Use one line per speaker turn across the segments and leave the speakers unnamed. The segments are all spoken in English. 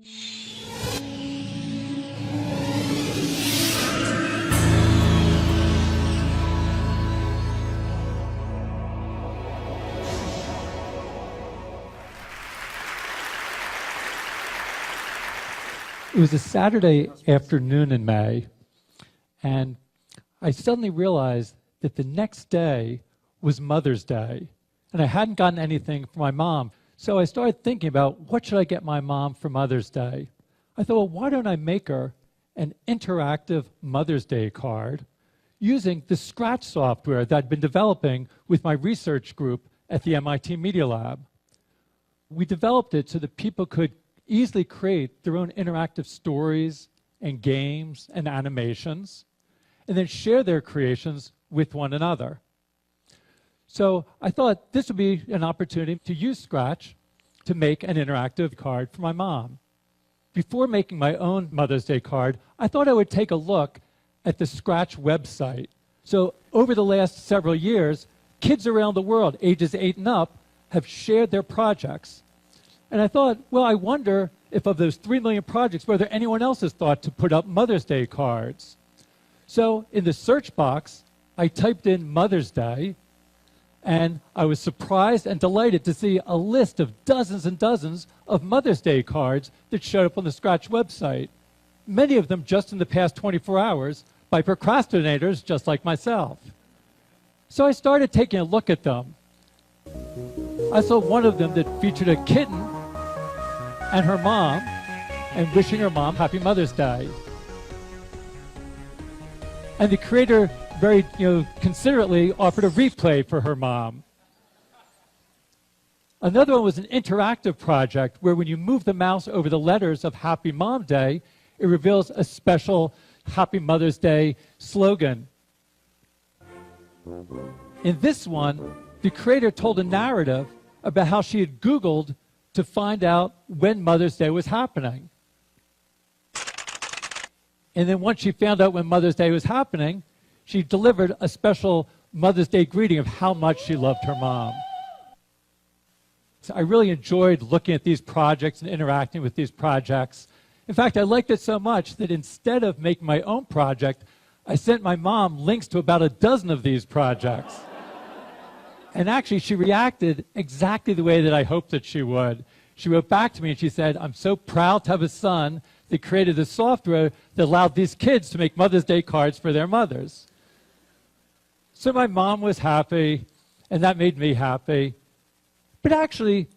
It was a Saturday afternoon in May, and I suddenly realized that the next day was Mother's Day, and I hadn't gotten anything for my mom. So I started thinking about what should I get my mom for Mother's Day. I thought, well, why don't I make her an interactive Mother's Day card using the Scratch software that I'd been developing with my research group at the MIT Media Lab. We developed it so that people could easily create their own interactive stories and games and animations, and then share their creations with one another. So I thought this would be an opportunity to use Scratch to make an interactive card for my mom. Before making my own Mother's Day card, I thought I would take a look at the Scratch website. So over the last several years, kids around the world, ages 8 and up, have shared their projects. And I thought, well, I wonder if of those 3 million projects, whether anyone else has thought to put up Mother's Day cards. So in the search box, I typed in Mother's Day, and I was surprised and delighted to see a list of dozens and dozens of Mother's Day cards that showed up on the Scratch website, many of them just in the past 24 hours by procrastinators just like myself. So I started taking a look at them. I saw one of them that featured a kitten and her mom, and wishing her mom Happy Mother's Day. And the creator very considerately offered a replay for her mom. Another one was an interactive project where when you move the mouse over the letters of Happy Mom Day, it reveals a special Happy Mother's Day slogan. In this one, the creator told a narrative about how she had Googled to find out when Mother's Day was happening. And then once she found out when Mother's Day was happening, she delivered a special Mother's Day greeting of how much she loved her mom. So I really enjoyed looking at these projects and interacting with these projects. In fact, I liked it so much that instead of making my own project, I sent my mom links to about a dozen of these projects. And actually, she reacted exactly the way that I hoped that she would. She wrote back to me and she said, "I'm so proud to have a son that created a software that allowed these kids to make Mother's Day cards for their mothers." So my mom was happy, and that made me happy. But actually,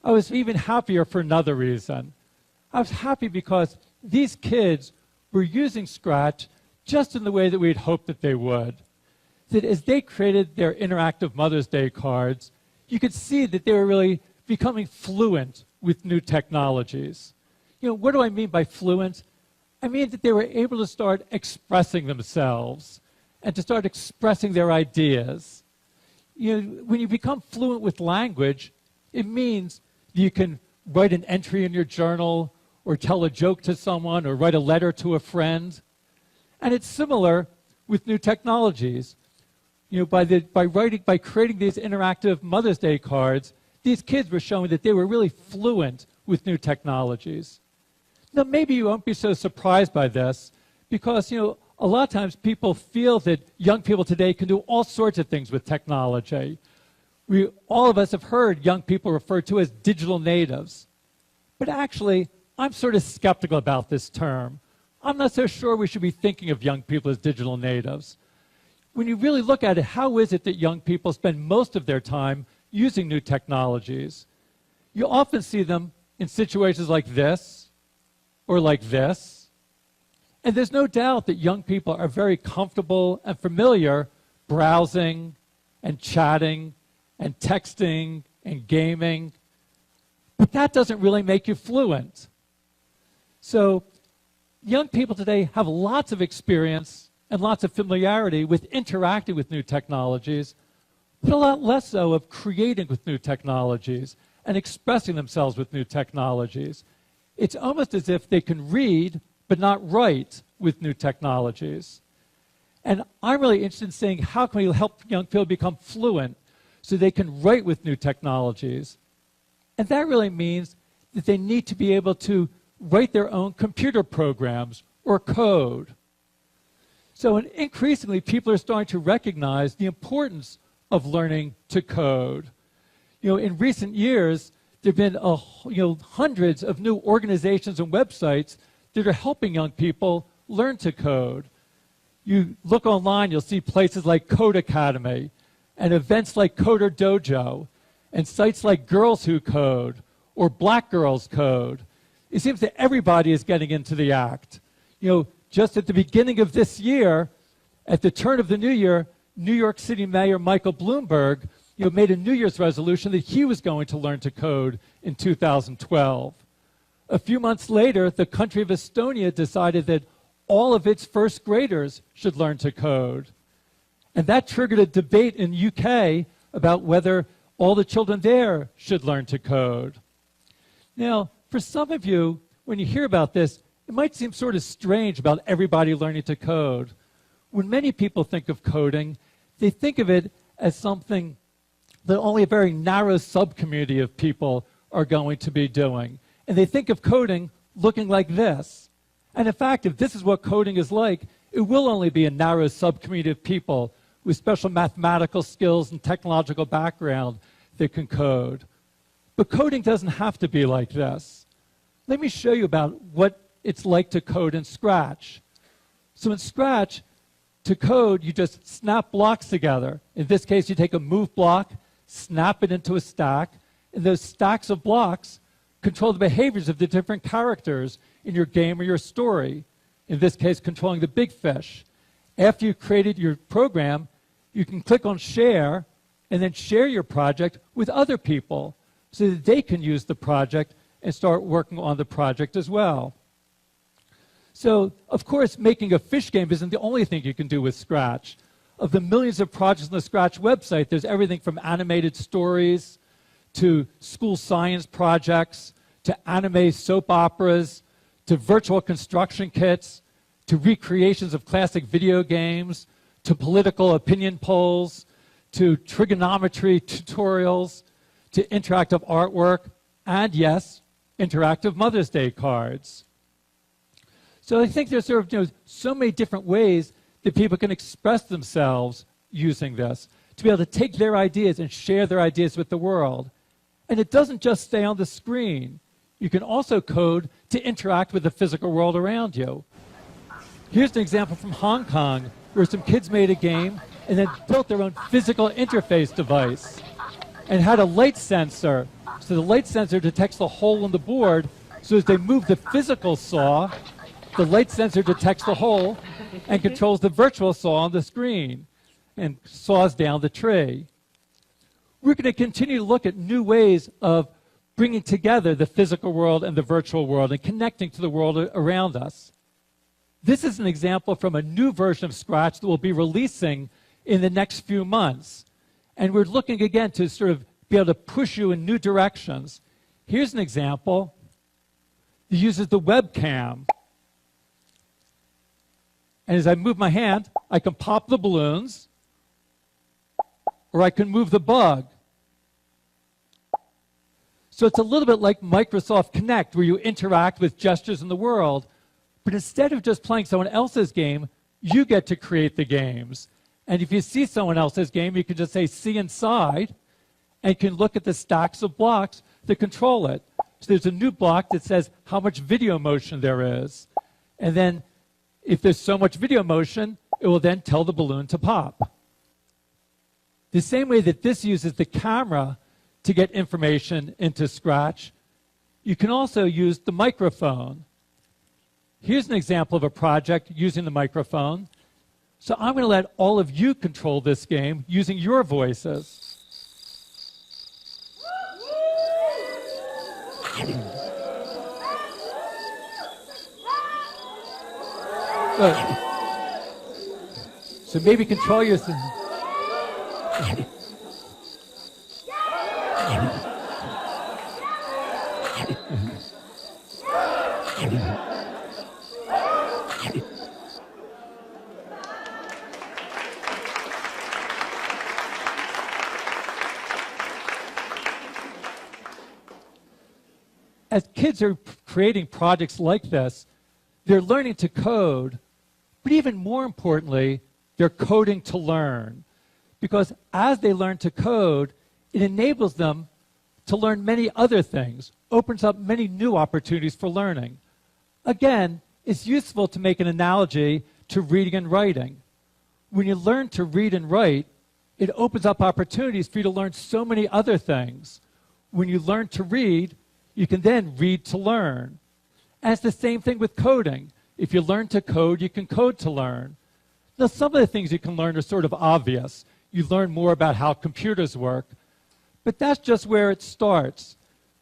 I was even happier for another reason. I was happy because these kids were using Scratch just in the way that we had hoped that they would. That as they created their interactive Mother's Day cards, you could see that they were really becoming fluent with new technologies. What do I mean by fluent? I mean that they were able to start expressing themselves and to start expressing their ideas. When you become fluent with language, it means you can write an entry in your journal or tell a joke to someone or write a letter to a friend. And it's similar with new technologies. By creating these interactive Mother's Day cards, these kids were showing that they were really fluent with new technologies. Now, maybe you won't be so surprised by this because, a lot of times people feel that young people today can do all sorts of things with technology. All of us have heard young people referred to as digital natives. But actually, I'm sort of skeptical about this term. I'm not so sure we should be thinking of young people as digital natives. When you really look at it, how is it that young people spend most of their time using new technologies? You often see them in situations like this or like this. And there's no doubt that young people are very comfortable and familiar browsing and chatting and texting and gaming. But that doesn't really make you fluent. So young people today have lots of experience and lots of familiarity with interacting with new technologies, but a lot less so of creating with new technologies and expressing themselves with new technologies. It's almost as if they can read but not write with new technologies. And I'm really interested in seeing how can we help young people become fluent so they can write with new technologies. And that really means that they need to be able to write their own computer programs or code. So increasingly, people are starting to recognize the importance of learning to code. In recent years, there have been hundreds of new organizations and websites that are helping young people learn to code. You look online, you'll see places like Code Academy and events like Coder Dojo and sites like Girls Who Code or Black Girls Code. It seems that everybody is getting into the act. Just at the beginning of this year, at the turn of the new year, New York City Mayor Michael Bloomberg made a New Year's resolution that he was going to learn to code in 2012. A few months later, the country of Estonia decided that all of its first graders should learn to code. And that triggered a debate in the UK about whether all the children there should learn to code. Now, for some of you, when you hear about this, it might seem sort of strange about everybody learning to code. When many people think of coding, they think of it as something that only a very narrow sub-community of people are going to be doing. And they think of coding looking like this. And in fact, if this is what coding is like, it will only be a narrow sub-community of people with special mathematical skills and technological background that can code. But coding doesn't have to be like this. Let me show you about what it's like to code in Scratch. So in Scratch, to code, you just snap blocks together. In this case, you take a move block, snap it into a stack, and those stacks of blocks control the behaviors of the different characters in your game or your story. In this case, controlling the big fish. After you've created your program, you can click on Share and then share your project with other people so that they can use the project and start working on the project as well. So, of course, making a fish game isn't the only thing you can do with Scratch. Of the millions of projects on the Scratch website, there's everything from animated stories to school science projects to anime soap operas to virtual construction kits to recreations of classic video games to political opinion polls to trigonometry tutorials to interactive artwork and, yes, interactive Mother's Day cards. So I think there's sort of so many different ways that people can express themselves using this, to be able to take their ideas and share their ideas with the world. And it doesn't just stay on the screen. You can also code to interact with the physical world around you. Here's an example from Hong Kong, where some kids made a game and then built their own physical interface device and had a light sensor. So the light sensor detects the hole in the board, so as they move the physical saw, the light sensor detects the hole and controls the virtual saw on the screen and saws down the tree. We're going to continue to look at new ways of bringing together the physical world and the virtual world and connecting to the world around us. This is an example from a new version of Scratch that we'll be releasing in the next few months. And we're looking again to sort of be able to push you in new directions. Here's an example that uses the webcam. And as I move my hand, I can pop the balloons, or I can move the bug. So it's a little bit like Microsoft Connect, where you interact with gestures in the world, but instead of just playing someone else's game, you get to create the games. And if you see someone else's game, you can just say, see inside, and you can look at the stacks of blocks that control it. So there's a new block that says how much video motion there is. And then if there's so much video motion, it will then tell the balloon to pop. The same way that this uses the camera to get information into Scratch, you can also use the microphone. Here's an example of a project using the microphone. So I'm going to let all of you control this game using your voices. So maybe control your... As kids are creating projects like this, they're learning to code, but even more importantly, they're coding to learn. Because as they learn to code, it enables them to learn many other things, opens up many new opportunities for learning. Again, it's useful to make an analogy to reading and writing. When you learn to read and write, it opens up opportunities for you to learn so many other things. When you learn to read, you can then read to learn. And it's the same thing with coding. If you learn to code, you can code to learn. Now, some of the things you can learn are sort of obvious. You learn more about how computers work, but that's just where it starts.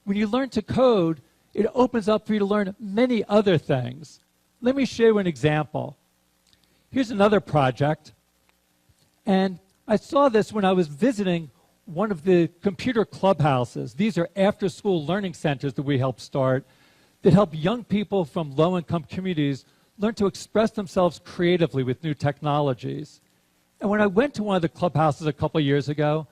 When you learn to code, it opens up for you to learn many other things. Let me show you an example. Here's another project, and I saw this when I was visiting one of the computer clubhouses. These are after-school learning centers that we help start that help young people from low-income communities learn to express themselves creatively with new technologies. And when I went to one of the clubhouses a couple years ago,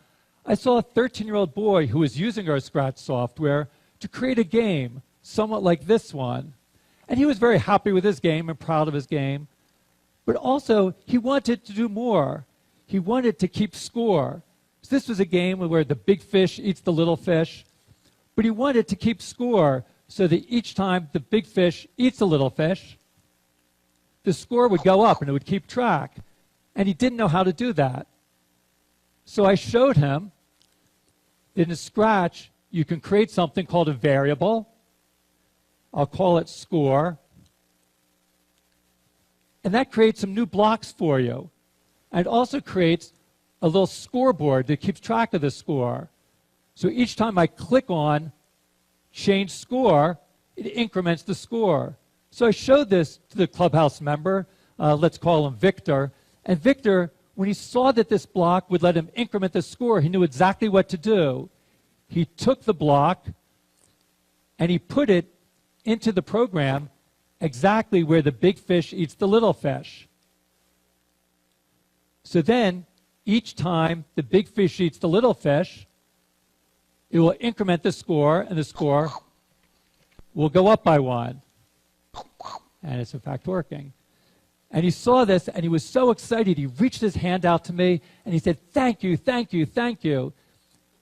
I saw a 13-year-old boy who was using our Scratch software to create a game, somewhat like this one. And he was very happy with his game and proud of his game. But also, he wanted to do more. He wanted to keep score. So this was a game where the big fish eats the little fish. But he wanted to keep score so that each time the big fish eats a little fish, the score would go up and it would keep track. And he didn't know how to do that. So I showed him that in Scratch, you can create something called a variable. I'll call it score. And that creates some new blocks for you. And it also creates a little scoreboard that keeps track of the score. So each time I click on change score, it increments the score. So I showed this to the clubhouse member. Let's call him Victor. And Victor, when he saw that this block would let him increment the score, he knew exactly what to do. He took the block and he put it into the program exactly where the big fish eats the little fish. So then, each time the big fish eats the little fish, it will increment the score, and the score will go up by 1. And it's in fact working. And he saw this, and he was so excited, he reached his hand out to me, and he said, "Thank you, thank you, thank you."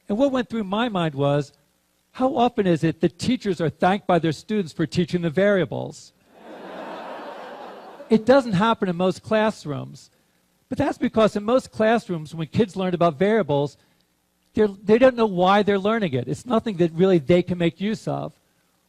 And what went through my mind was, how often is it that teachers are thanked by their students for teaching the variables? It doesn't happen in most classrooms. But that's because in most classrooms, when kids learn about variables, they don't know why they're learning it. It's nothing that really they can make use of.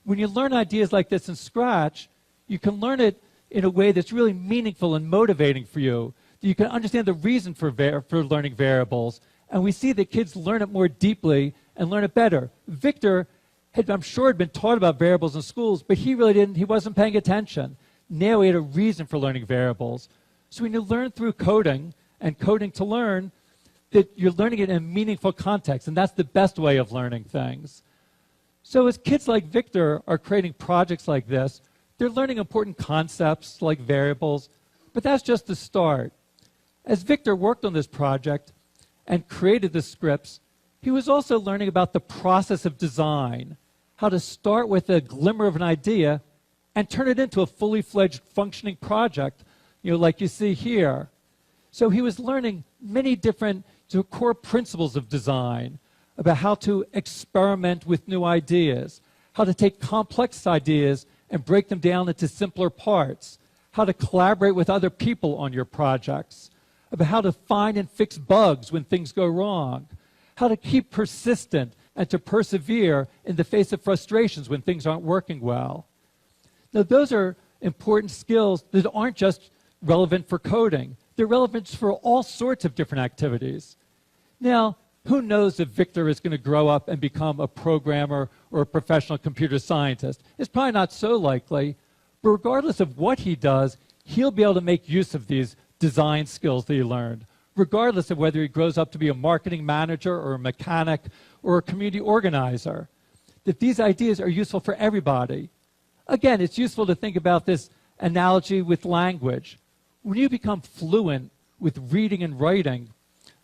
When you learn ideas like this in Scratch, you can learn it in a way that's really meaningful and motivating for you. You can understand the reason for learning variables. And we see that kids learn it more deeply and learn it better. Victor, I'm sure, had been taught about variables in schools, but he really didn't. He wasn't paying attention. Now he had a reason for learning variables. So when you learn through coding and coding to learn, that you're learning it in a meaningful context, and that's the best way of learning things. So as kids like Victor are creating projects like this, they're learning important concepts like variables, but that's just the start. As Victor worked on this project and created the scripts, he was also learning about the process of design, how to start with a glimmer of an idea and turn it into a fully fledged functioning project, like you see here. So he was learning many different core principles of design, about how to experiment with new ideas, how to take complex ideas and break them down into simpler parts, how to collaborate with other people on your projects, about how to find and fix bugs when things go wrong, how to keep persistent and to persevere in the face of frustrations when things aren't working well. Now, those are important skills that aren't just relevant for coding. They're relevant for all sorts of different activities. Now, who knows if Victor is going to grow up and become a programmer or a professional computer scientist? It's probably not so likely, but regardless of what he does, he'll be able to make use of these design skills that he learned, regardless of whether he grows up to be a marketing manager or a mechanic or a community organizer. That these ideas are useful for everybody. Again, it's useful to think about this analogy with language. When you become fluent with reading and writing,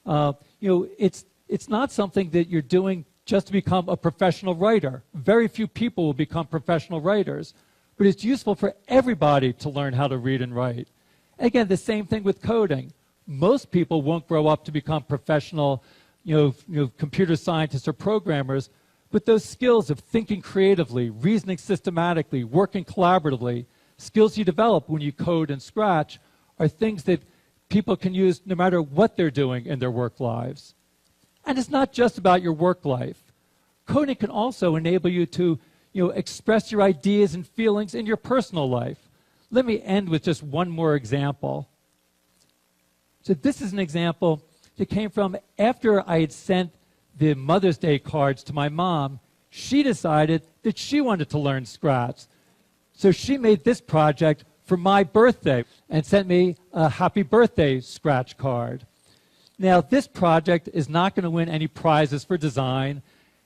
it's not something that you're doing just to become a professional writer. Very few people will become professional writers, but it's useful for everybody to learn how to read and write. Again, the same thing with coding. Most people won't grow up to become professional, computer scientists or programmers, but those skills of thinking creatively, reasoning systematically, working collaboratively, skills you develop when you code and scratch, are things that people can use no matter what they're doing in their work lives. And it's not just about your work life. Coding can also enable you to express your ideas and feelings in your personal life. Let me end with just one more example. So this is an example that came from after I had sent the Mother's Day cards to my mom. She decided that she wanted to learn Scratch. So she made this project for my birthday and sent me a happy birthday Scratch card. Now, this project is not going to win any prizes for design,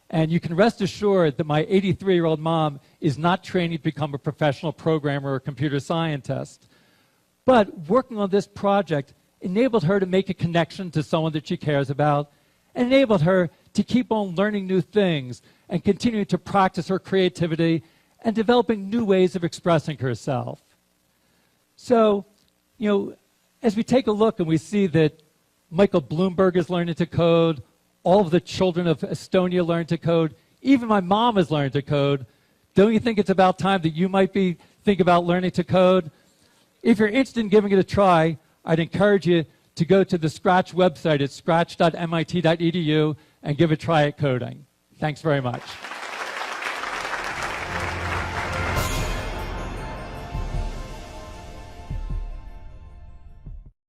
and you can rest assured that my 83-year-old mom is not training to become a professional programmer or computer scientist. But working on this project enabled her to make a connection to someone that she cares about, and enabled her to keep on learning new things and continuing to practice her creativity and developing new ways of expressing herself. So, as we take a look and we see that Michael Bloomberg is learning to code, all of the children of Estonia learn to code, even my mom has learned to code, don't you think it's about time that you might be thinking about learning to code? If you're interested in giving it a try, I'd encourage you to go to the Scratch website at scratch.mit.edu and give a try at coding. Thanks very much.